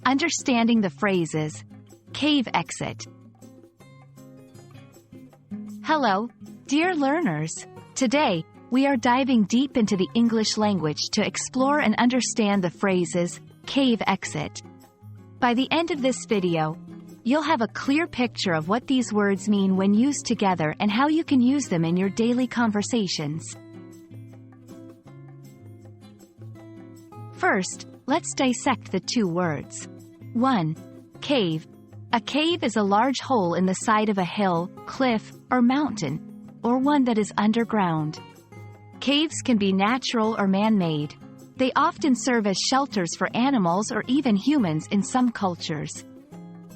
Understanding the phrases. Cave exit. Hello, dear learners. Today, we are diving deep into the English language to explore and understand the phrases, cave exit. By the end of this video, you'll have a clear picture of what these words mean when used together and how you can use them in your daily conversations. First, let's dissect the two words. 1. Cave. A cave is a large hole in the side of a hill, cliff, or mountain, or one that is underground. Caves can be natural or man-made. They often serve as shelters for animals or even humans in some cultures.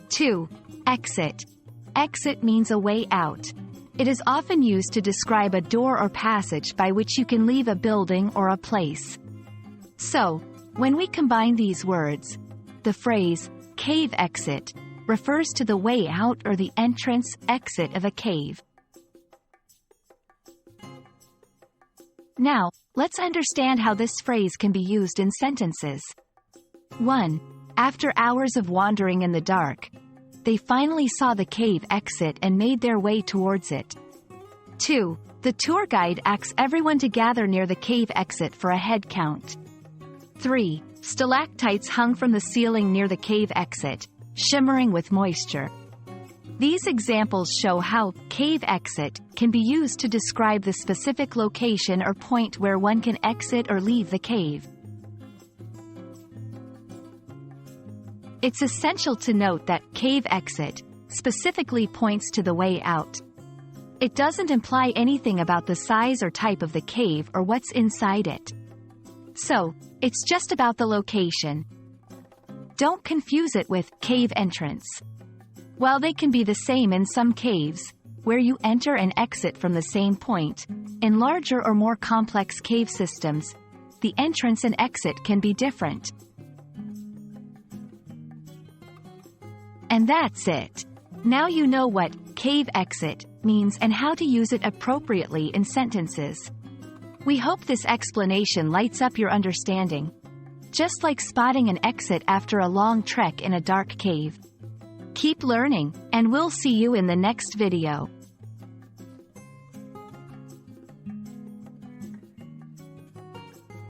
2. Exit. Exit means a way out. It is often used to describe a door or passage by which you can leave a building or a place. So, when we combine these words, the phrase, cave exit, refers to the way out or the entrance, exit of a cave. Now, let's understand how this phrase can be used in sentences. 1. After hours of wandering in the dark, they finally saw the cave exit and made their way towards it. 2. The tour guide asks everyone to gather near the cave exit for a head count. 3. Stalactites hung from the ceiling near the cave exit, shimmering with moisture. These examples show how cave exit can be used to describe the specific location or point where one can exit or leave the cave. It's essential to note that cave exit specifically points to the way out. It doesn't imply anything about the size or type of the cave or what's inside it. So, it's just about the location. Don't confuse it with cave entrance. While they can be the same in some caves, where you enter and exit from the same point, in larger or more complex cave systems, the entrance and exit can be different. And that's it. Now you know what cave exit means and how to use it appropriately in sentences. We hope this explanation lights up your understanding, just like spotting an exit after a long trek in a dark cave. Keep learning, and we'll see you in the next video.